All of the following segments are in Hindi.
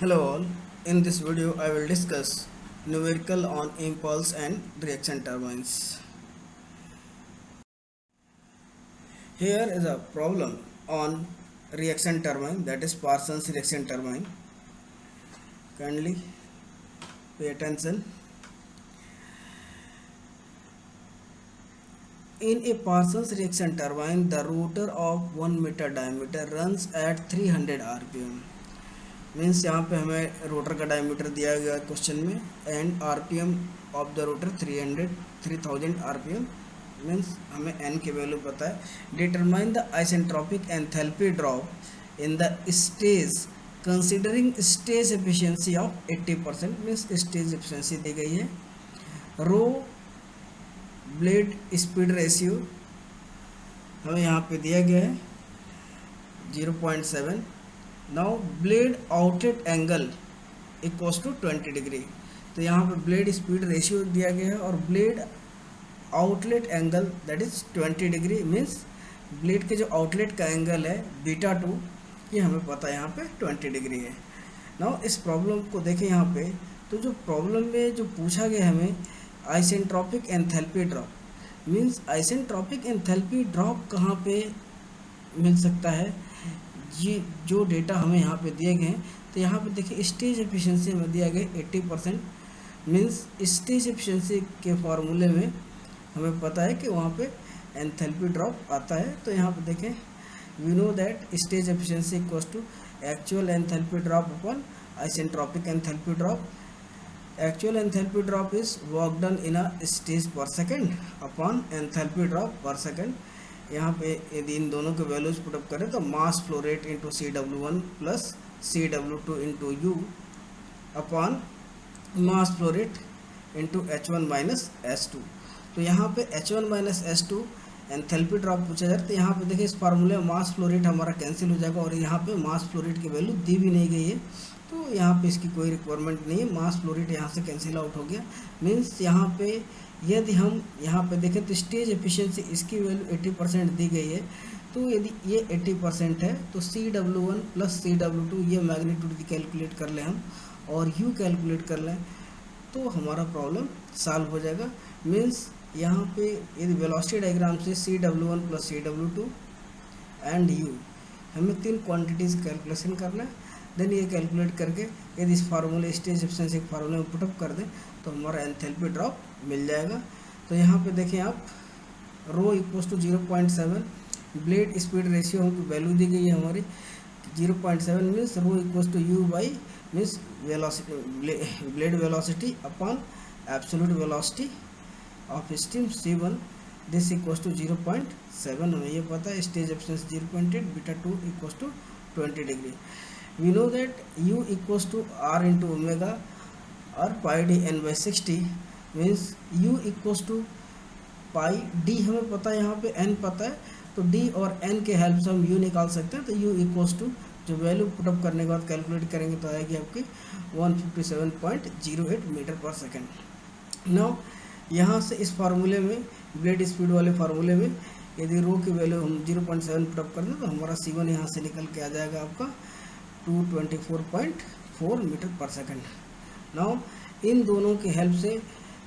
Hello all, in this video I will discuss numerical on impulse and reaction turbines. Here is a problem on reaction turbine, that is Parsons reaction turbine. Kindly pay attention. In a Parsons reaction turbine, the rotor of 1 meter diameter runs at 300 rpm. Means यहाँ पे हमें रोटर का डायमीटर दिया गया क्वेश्चन में and RPM of the rotor 3000 RPM means हमें एन की वैल्यू पता है. Determine the isentropic enthalpy drop in the stage considering stage efficiency of 80%. Means stage efficiency दी गई है. रो ब्लेड स्पीड रेशियो हमें यहाँ पे दिया गया है 0.7. Now blade outlet angle equals to 20 degree. तो यहाँ पे ब्लेड स्पीड रेशियो दिया गया है और blade outlet angle that is 20 degree. Means blade के जो आउटलेट का एंगल है बीटा 2 ये हमें पता है यहाँ पे 20 डिग्री है. नाउ इस प्रॉब्लम को देखें यहाँ पे, तो जो प्रॉब्लम में जो पूछा गया हमें isentropic enthalpy drop. Means isentropic enthalpy drop कहाँ पे मिल सकता है. ये जो डेटा हमें यहाँ पे दिए गए हैं, तो यहाँ पे देखिए स्टेज एफिशिएंसी में दिया गया 80%. मीन्स स्टेज एफिशिएंसी के फार्मूले में हमें पता है कि वहाँ पे एंथैल्पी ड्रॉप आता है. तो यहाँ पे देखें we know that stage efficiency equals to actual enthalpy drop upon isentropic enthalpy drop. Actual enthalpy drop is work done in a stage per second upon enthalpy drop per second. यहाँ पे यदि इन दोनों के वैल्यूज पुटअप करें तो मास flow rate into CW1 plus CW2 into you upon mass flow rate into H1 minus S2. तो यहाँ पे H1 minus S2 enthalpy drop पूछा जाए तो यहाँ पे देखिए इस फार्मूले में मास फ्लो रेट हमारा कैंसिल हो जाएगा और यहाँ पे मास फ्लो रेट की वैल्यू दी भी नहीं गई है, तो यहाँ पे इसकी कोई रिक्वायरमेंट नहीं है. मास फ्लो रेट यहाँ से कैंसिल आउट हो गया. मीन्स यहाँ पे यदि हम यहाँ पे देखें तो स्टेज एफिशिएंसी इसकी वैल्यू 80% दी गई है. तो यदि ये 80% है तो CW1 प्लस CW2 ये मैग्नीट्यूड की कैलकुलेट कर लें हम और U कैलकुलेट कर लें तो हमारा प्रॉब्लम सॉल्व हो जाएगा. मीन्स यहाँ पे यदि वेलोसिटी डायग्राम से CW1 plus CW2 and U हमें तीन क्वांटिटीज़ कैलकुलेशन करना है. देन ये कैलकुलेट करके यदि इस फार्मूले स्टेज एफिशिएंसी के फार्मूले में पुटअप कर दें तो हमारा एंथैल्पी ड्रॉप मिल जाएगा. तो यहाँ पे देखें आप rho equals to 0.7. Blade speed ratio हमको वैल्यू दी गई है हमारी 0.7. Means rho equals to U by means velocity blade velocity upon absolute velocity of steam C1 this equals to 0.7. हमें ये पता है stage efficiency 0.8 beta 2 equals to 20 degree. We know that U equals to R into omega or pi d n by 60 means U equals to pi d हमें पता है, यहाँ पे n पता है तो d और n के हेल्प से हम U निकाल सकते हैं. तो U equals to जो वैल्यू पुटअप करने के बाद कैलकुलेट करेंगे तो आएगी आपकी 157.08 मीटर पर सेकेंड. नाउ यहाँ से इस फार्मूले में ब्लेड स्पीड वाले फार्मूले में यदि रो की वैल्यू हम 0.7 पुटअप कर दें तो हमारा C1 यहाँ से निकल के आ जाएगा आपका 224.4 मीटर पर सेकेंड. नाउ इन दोनों की हेल्प से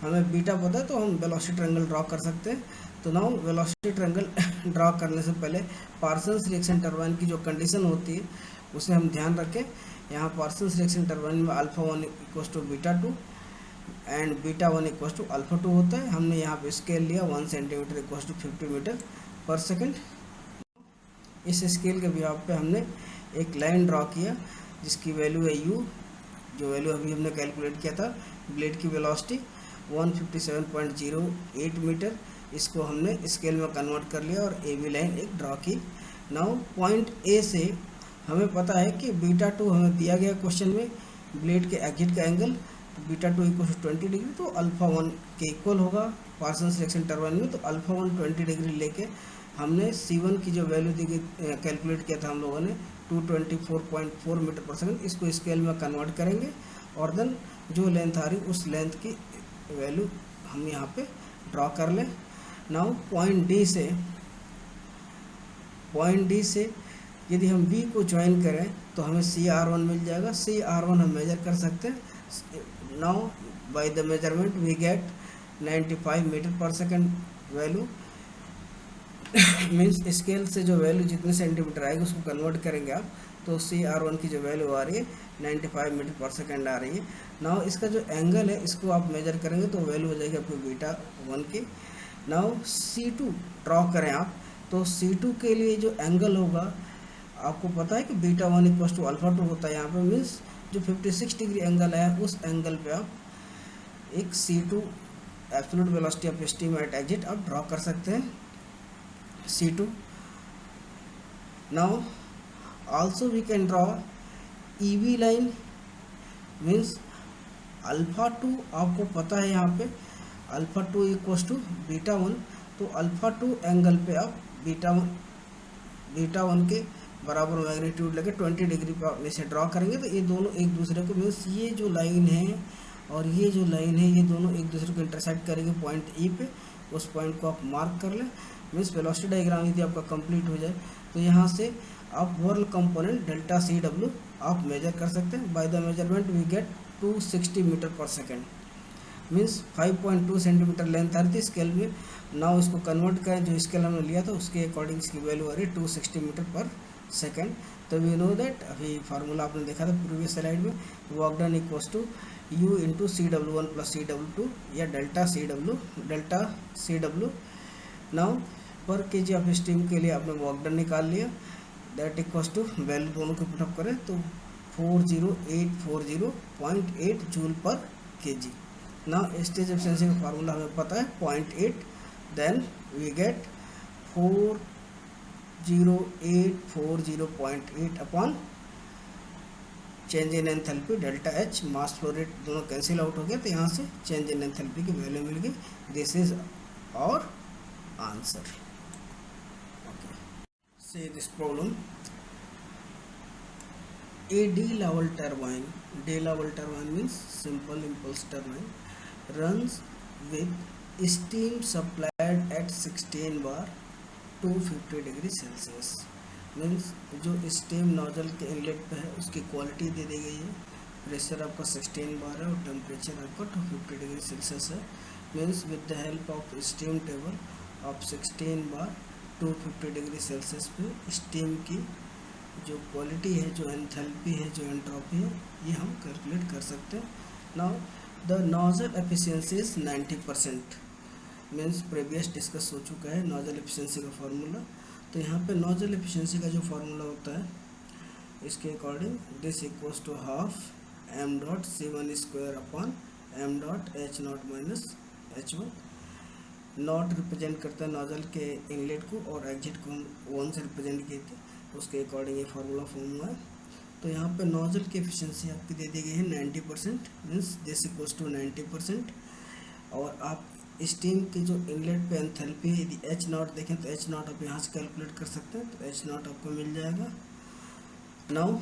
हमें बीटा पता है तो हम वेलोसिटी ट्रायंगल ड्रॉ कर सकते हैं. तो नाउ वेलोसिटी ट्रायंगल ड्रॉ करने से पहले पार्सन्स रिएक्शन टरबाइन की जो कंडीशन होती है उसे हम ध्यान रखें. यहाँ पार्सन्स रिएक्शन टरबाइन में α1 equals to beta 2 and beta 1 equals to α2 होता है. हमने यहाँ पे स्केल लिया 1 सेंटीमीटर इक्वल्स टू 50 मीटर पर सेकेंड. इस स्केल के बिहाफ पे हमने एक लाइन ड्रॉ किया जिसकी वैल्यू है U, जो वैल्यू अभी हमने कैलकुलेट किया था ब्लेड की वेलोसिटी 157.08 मीटर. इसको हमने स्केल में कन्वर्ट कर लिया और AB लाइन एक ड्रॉ की. नाउ पॉइंट A से हमें पता है कि बीटा 2 हमें दिया गया क्वेश्चन में ब्लेड के एग्जिट का एंगल, तो बीटा 2 इक्वल टू 20 डिग्री तो α1 के इक्वल होगा पार्सन्स रिएक्शन टरबाइन में. तो α1 20 डिग्री लेके हमने C1 की जो वैल्यू दी गई कैलकुलेट किया था हम लोगों ने 224.4 मीटर पर सेकेंड. इसको स्केल में कन्वर्ट करेंगे और देन जो लेंथ आ रही उस लेंथ की वैल्यू हम यहाँ पे ड्रॉ कर लें. नाउ पॉइंट डी से यदि हम V को ज्वाइन करें तो हमें CR1 मिल जाएगा। CR1 हम मेजर कर सकते हैं। Now by the measurement we get 95 metre पर सेकेंड वैल्यू। मीन्स स्केल से जो वैल्यू जितने सेंटीमीटर आएगी उसको कन्वर्ट करेंगे आप, तो CR1 की जो वैल्यू आ रही है 95 मीटर पर सेकेंड आ रही है। नाउ इसका जो एंगल है इसको आप मेजर करेंगे तो वैल्यू हो जाएगी आपको β1 की। नाउ C2 ड्रॉ करें आप, तो C2 के लिए जो एंगल होगा आपको पता है कि β1 इक्वल टू α2 होता है। यहाँ पे मीन्स जो 56 डिग्री एंगल है उस एंगल पे आप एक C2 absolute velocity of steam at exit आप ड्रॉ कर सकते हैं C2। Now also we can draw EV line, means α2 आपको पता है यहाँ पे α2 इक्वल टू β1, तो α2 एंगल पे आप β1 के बराबर मैग्नीट्यूड लेके 20 डिग्री पे आप इसे ड्रॉ करेंगे तो ये दोनों एक दूसरे को, मीन्स ये जो लाइन है और ये जो लाइन है ये दोनों एक दूसरे को इंटरसेक्ट करेंगे पॉइंट E पे। उस पॉइंट को आप मार्क कर लें। मीन्स वेलोसिटी डायग्राम यदि आपका कंप्लीट हो जाए तो यहाँ से आप वर्ल कंपोनेंट डेल्टा CW आप मेजर कर सकते हैं। By the measurement we get 260 metre पर सेकेंड, मीन्स 5.2 सेंटीमीटर लेंथ आ रही थी स्केल में। नाउ इसको कन्वर्ट करें, जो स्केल हमने लिया था उसके अकॉर्डिंग इसकी वैल्यू आ रही है 260 मीटर पर सेकेंड। तो वी नो दैट, अभी फार्मूला आपने देखा था प्रीवियस स्लाइड में, work done equals to U into CW1 plus CW2 या delta CW। Now per KG of steam के लिए आपने वर्क डन निकाल लिया, दैट इक्वल्स टू वैल्यू दोनों को पुटअप करें तो 40840.8 जूल पर केजी। ना स्टेज एफिशिएंसी का फार्मूला हमें पता है 0.8, then we get 40840.8 upon change in enthalpy delta H, mass flow rate दोनों कैंसिल आउट हो गया तो यहाँ से चेंज इन एंथैल्पी की वैल्यू मिल गई। This is our answer. See this problem. A D-level turbine means simple impulse turbine, runs with steam supplied at 16 bar 250 degree Celsius. Means जो स्टीम नोजल के इनलेट पे है उसकी क्वालिटी दे दी गई है, प्रेशर आपका 16 बार है और टेम्परेचर आपका 250 डिग्री सेल्सियस है। Means with the help of steam table of 16 bar 250 degree Celsius पे स्टीम की जो क्वालिटी है, जो एंथैल्पी है, जो एंट्रोपी है, ये हम कैलकुलेट कर सकते हैं। Now the nozzle efficiency is 90%, means previous discuss हो चुका है नोजल एफिशिएंसी का फार्मूला। तो यहाँ पे नोजल एफिशिएंसी का जो फार्मूला होता है इसके according this equals to half m.c1 square upon m.h0 minus h1। Nought represent करता है नोजल के इनलेट को और एग्जिट को हम 1 से रिप्रेजेंट किए थे, उसके अकॉर्डिंग ये फार्मूला फॉर्म हुआ है। तो यहाँ पे नोजल की एफिशिएंसी आपकी दे दी गई है 90%, मीन्स दिस इक्वल्स टू 90%। और आप स्टीम की जो इनलेट पे एंथैल्पी है, यदि H0 देखें तो H0 आप यहाँ से कैलकुलेट कर सकते हैं, तो H0 आपको मिल जाएगा। Now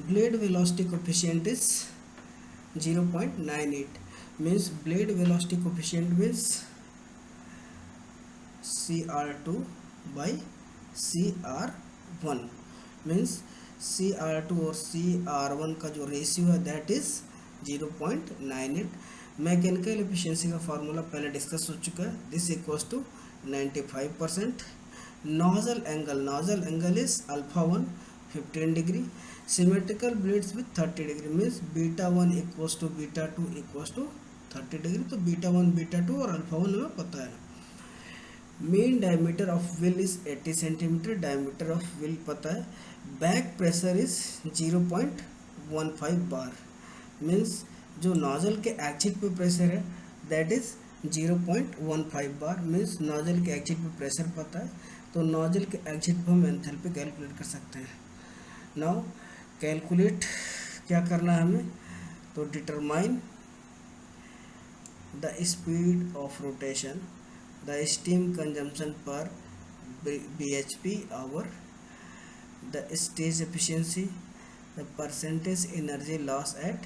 blade velocity coefficient is 0.98, means blade velocity coefficient means CR2 by CR1, means CR2 और CR1 का जो रेशियो है दैट इज 0.98। मैकेनिकल एफिशिएंसी का फार्मूला पहले डिस्कस हो चुका है, this equals to 95%। Nozzle angle is α1 15 degree, symmetrical blades with 30 degree, means β1 equals to β2 equals to 30 degree. तो β1 β2 और α1 हमें पता है। Main diameter of wheel is 80 centimetre, diameter of wheel पता है। Back pressure is 0.15 bar, means जो नोजल के एग्जिट पे प्रेशर है that is 0.15 bar, means nozzle के एग्जिट पे प्रेशर पता है तो नोजल के एग्जिट पे हम एंथैल्पी कैलकुलेट कर सकते हैं। नाउ कैलकुलेट क्या करना है हमें, तो determine the speed of rotation, the steam consumption per bhp hour, the stage efficiency, the percentage energy loss at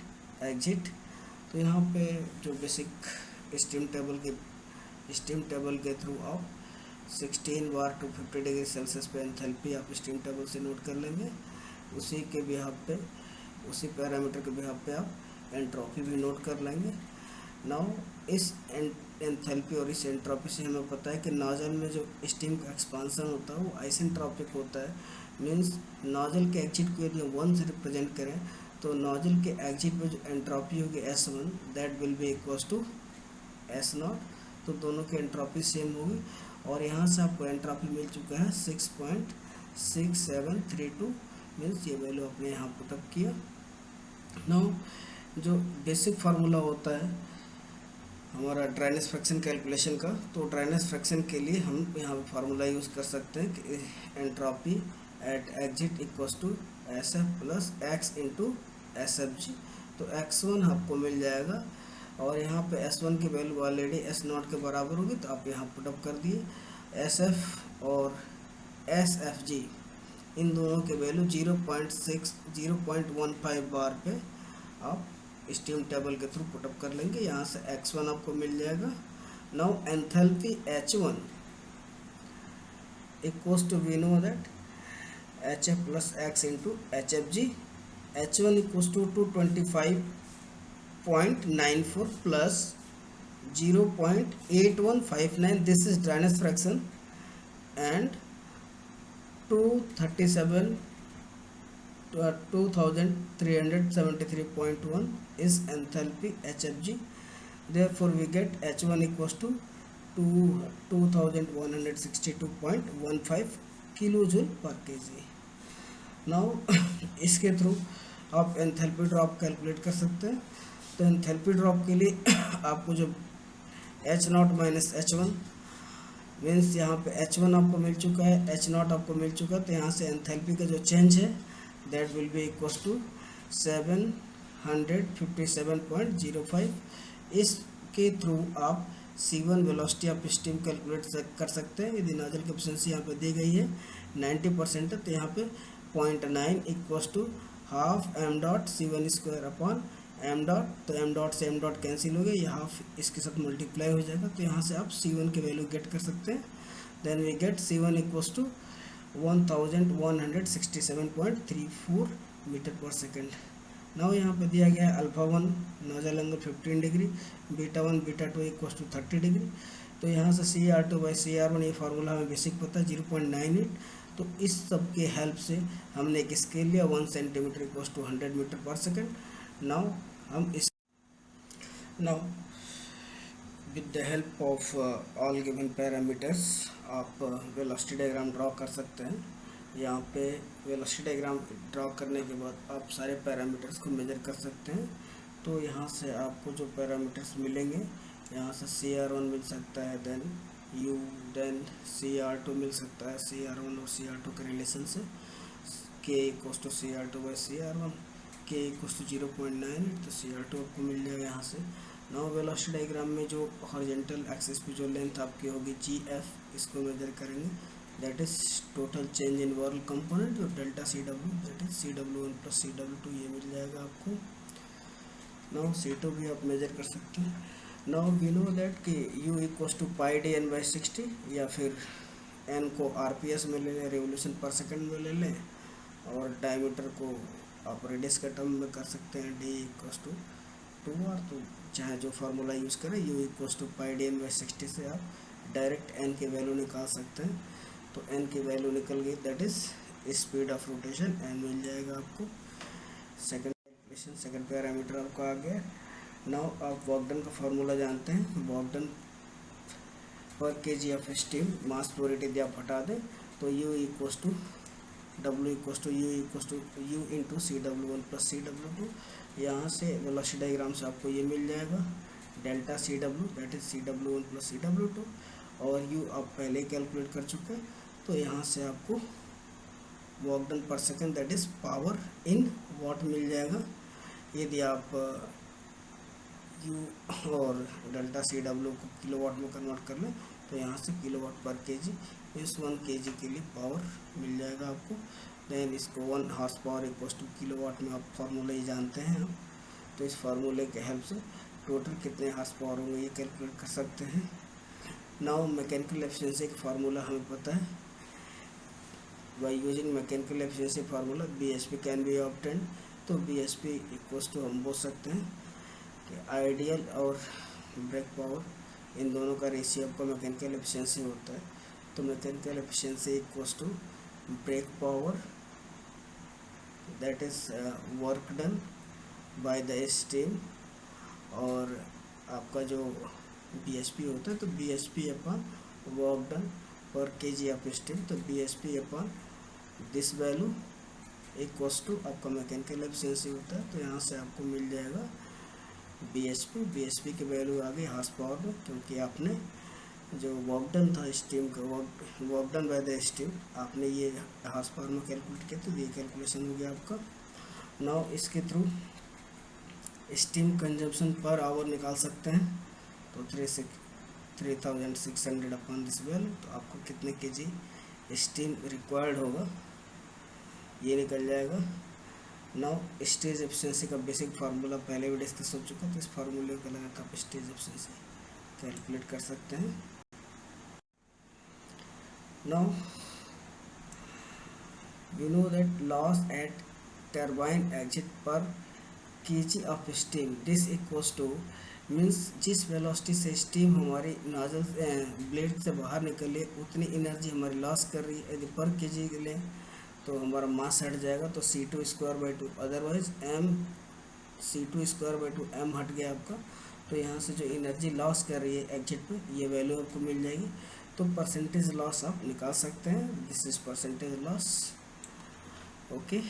exit। तो यहाँ पे जो बेसिक स्टीम टेबल के थ्रू आप 16 बार टू 50 डिग्री सेल्सियस पे एंथैल्पी आप स्टीम टेबल से नोट कर लेंगे। उसी के बिहाफ पे, उसी पैरामीटर के बिहाफ पे आप एंट्रोपी भी नोट कर लेंगे। नाउ इस एंथैल्पी और इस एंट्रोपी से हमें पता है कि नोजल में जो स्टीम का एक्सपांसन होता है वो आइसेंट्रोपिक होता है। मीन्स नोजल के एग्जिट को यदि 1 से रिप्रेजेंट करें तो नोजल के एग्जिट में जो एंट्रोपी होगी S1 that will be equals to S0। तो दोनों की एंट्रोपी सेम होगी और यहाँ से आपको एंट्रोपी मिल चुका है 6.6732। मीन्स ये वैल्यू आपने यहाँ पुटअप किया। नाउ जो बेसिक फार्मूला होता है हमारा ड्राइनेस फ्रैक्शन कैलकुलेशन का, तो ड्राइनेस फ्रैक्शन के लिए हम यहाँ पे फार्मूला यूज़ कर सकते हैं कि entropy at exit equals to SF plus X into SFG। तो X1 आपको मिल जाएगा और यहाँ पे S1 की वैल्यू ऑलरेडी S0 के बराबर होगी, तो आप यहाँ पुटअप कर दिए। SF और SFG इन दोनों के वैल्यू 0.15 बार पे आप स्टीम टेबल के थ्रू पुटअप कर लेंगे। यहाँ से X1 आपको मिल जाएगा। Now enthalpy H1 equals to we know that HF plus X into HFG। H1 equals to 225.94 plus 0.8159, this is dryness fraction, and 2373.1 is enthalpy HFG. Therefore we get H1 equals to 2162.15 kilojoule पर केजी। नाउ इसके थ्रू आप एंथैल्पी ड्रॉप कैलकुलेट कर सकते हैं। तो एंथैल्पी ड्रॉप के लिए आपको जो H0 माइनस H1 मीन्स यहाँ पे H1 आपको मिल चुका है, H0 आपको मिल चुका है, तो यहाँ से एंथैल्पी का जो चेंज है that will be equals to 757.05। इसके थ्रू आप C1 velocity of steam calculate कर सकते हैं। यदि नोजल की एफिशिएंसी यहाँ पे दी गई है 90% है, तो यहाँ पे 0.9 equals to half m dot C1 square upon m dot. तो m.डॉट से m.डॉट कैंसिल हो गया, ये हाफ इसके साथ मल्टीप्लाई हो जाएगा। तो यहाँ से आप C1 की वैल्यू गेट कर सकते हैं। Then we get C1 equals to 1167.34 metre पर सेकेंड। नाउ यहाँ पे दिया गया है alpha 1 nozzle angle 15 degree, beta 1 beta 2 equals to 30 degree. तो यहाँ से CR2/CR1 ये फार्मूला हमें बेसिक पता है 0.98। तो इस सब के हेल्प से हमने एक स्केल लिया 1 सेंटीमीटर इक्वल्स टू 100 मीटर पर सेकेंड। नाउ हम इस with the help of all given parameters आप वेलोसिटी डायग्राम ड्रॉ कर सकते हैं। यहाँ पे वेलोसिटी डायग्राम ड्रॉ करने के बाद आप सारे पैरामीटर्स को मेजर कर सकते हैं। तो यहाँ से आपको जो पैरामीटर्स मिलेंगे, यहाँ से CR1 मिल सकता है, देन U, देन CR2 मिल सकता है। CR1 और CR2 के रिलेशन से K equals to CR2/CR1, K equals to 0.98, तो CR2 आपको मिल जाएगा यहाँ से। नाउ वेलोसिटी डायग्राम में जो हॉरिजॉन्टल एक्सिस पे जो लेंथ आपकी होगी GF, इसको मेजर करेंगे, that is total change in whirl component, जो delta CW that is CW1 plus CW2 ये मिल जाएगा आपको। नाउ C2 भी आप मेजर कर सकते हैं। नाउ वी नो दैट कि U इक्वल्स टू πdN/60, या फिर N को RPS में ले लें, रेवोल्यूशन पर सेकंड में ले लें, और डायमीटर को आप रेडियस के टर्म में कर सकते हैं D इक्वल्स टू 2R। तो चाहे जो फार्मूला यूज़ करें, U इक्वल्स टू πdN/60 से आप डायरेक्ट N की वैल्यू निकाल सकते हैं। तो N की वैल्यू निकल गई, that is speed of rotation N मिल जाएगा आपको। सेकंड पैरामीटर आपको आ गया। नाउ आप वर्क डन का फार्मूला जानते हैं, work done per KG of steam mass flow rate यदि आप हटा दें तो U equals to W equals to U into CW1 plus CW2। यहाँ से वेलोसिटी डायग्राम से आपको ये मिल जाएगा delta CW that is CW1 plus CW2, और U आप पहले ही कैलकुलेट कर चुके हैं। तो यहाँ से आपको work done per second that is power in watt मिल जाएगा। यदि आप U और डेल्टा CW को किलोवाट में कन्वर्ट कर लें तो यहाँ से किलोवाट पर केजी, इस 1 kg के लिए पावर मिल जाएगा आपको। देन इसको 1 horse power equals to kilowatt में आप फार्मूला ही जानते हैं हम, तो इस फार्मूले के हेल्प से टोटल कितने हॉर्स पावर होंगे ये कैलकुलेट कर सकते हैं। नाउ मैकेनिकल एफिशिएंसी का फार्मूला हमें पता है, by using mechanical efficiency formula BHP can be obtain. तो BHP इक्वल्स टू हम बोल सकते हैं कि आइडियल और ब्रेक पावर इन दोनों का रेशियो आपका मैकेनिकल एफिशिएंसी होता है। तो mechanical efficiency equals to brake power that is work done by the steam, और आपका जो BHP होता है तो BHP upon work done per kg of steam. तो BHP upon this value equals to आपका मैकेनिकल एफिशिएंसी होता है। तो यहाँ से आपको मिल जाएगा BHP की वैल्यू आ गई हार्स पावर में, क्योंकि आपने जो वर्क डन था स्टीम का, work done by the steam, आपने ये हार्स पावर में कैलकुलेट किया, तो ये कैलकुलेशन हो गया आपका। नाउ इसके through steam consumption per hour निकाल सकते हैं। तो 3600 अपन दिस वैल्यू, तो आपको कितने kg स्टीम रिक्वायर्ड होगा ये निकल जाएगा। नाउ स्टेज एफिशिएंसी का बेसिक फार्मूला पहले भी डिस्कस हो चुका, तो इस फार्मूले को लगा आप स्टेज एफिशिएंसी कैलकुलेट कर सकते हैं। Now we know that loss at turbine exit per kg of steam this equals to means जिस वेलोसिटी से स्टीम हमारी नोजल ब्लेड से बाहर निकले उतनी एनर्जी हमारी लॉस कर रही है। यदि पर kg लें तो हमारा मास हट जाएगा, तो C2²/2, अदरवाइज C2²/2 m हट गया आपका। तो यहाँ से जो एनर्जी लॉस कर रही है एग्जिट पे ये वैल्यू आपको मिल जाएगी। तो परसेंटेज लॉस आप निकाल सकते हैं, this is percentage loss. Okay.